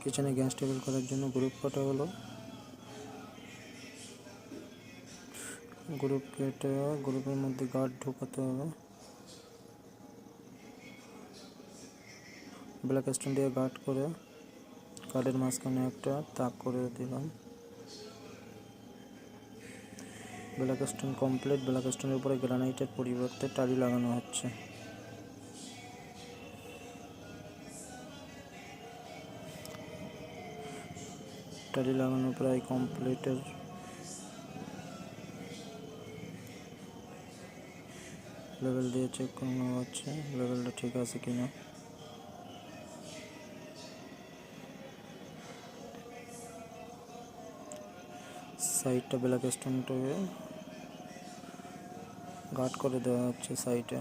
কিচেনে gas table করার জন্য গ্রুপ কাটা হলো। গ্রুপ কেটে গ্রুপের মধ্যে গার্ড ঢোকাতে হবে। ব্ল্যাক স্টোন দিয়ে গার্ড করে গার্ডের মাঝখানে একটা তাক করে দিলাম। Black stone complete. ব্ল্যাক স্টোনের উপরে গ্রানাইটের পরিবর্তে টালি লাগানো হচ্ছে। টালি লাগানো প্রায় কমপ্লিটের লেভেল দিয়ে চেক করানো হচ্ছে লেভেলটা ঠিক আছে কিনা। সাইডটা ব্ল্যাক স্টোনটাকে গার্ড করে দেওয়া হচ্ছে সাইডে।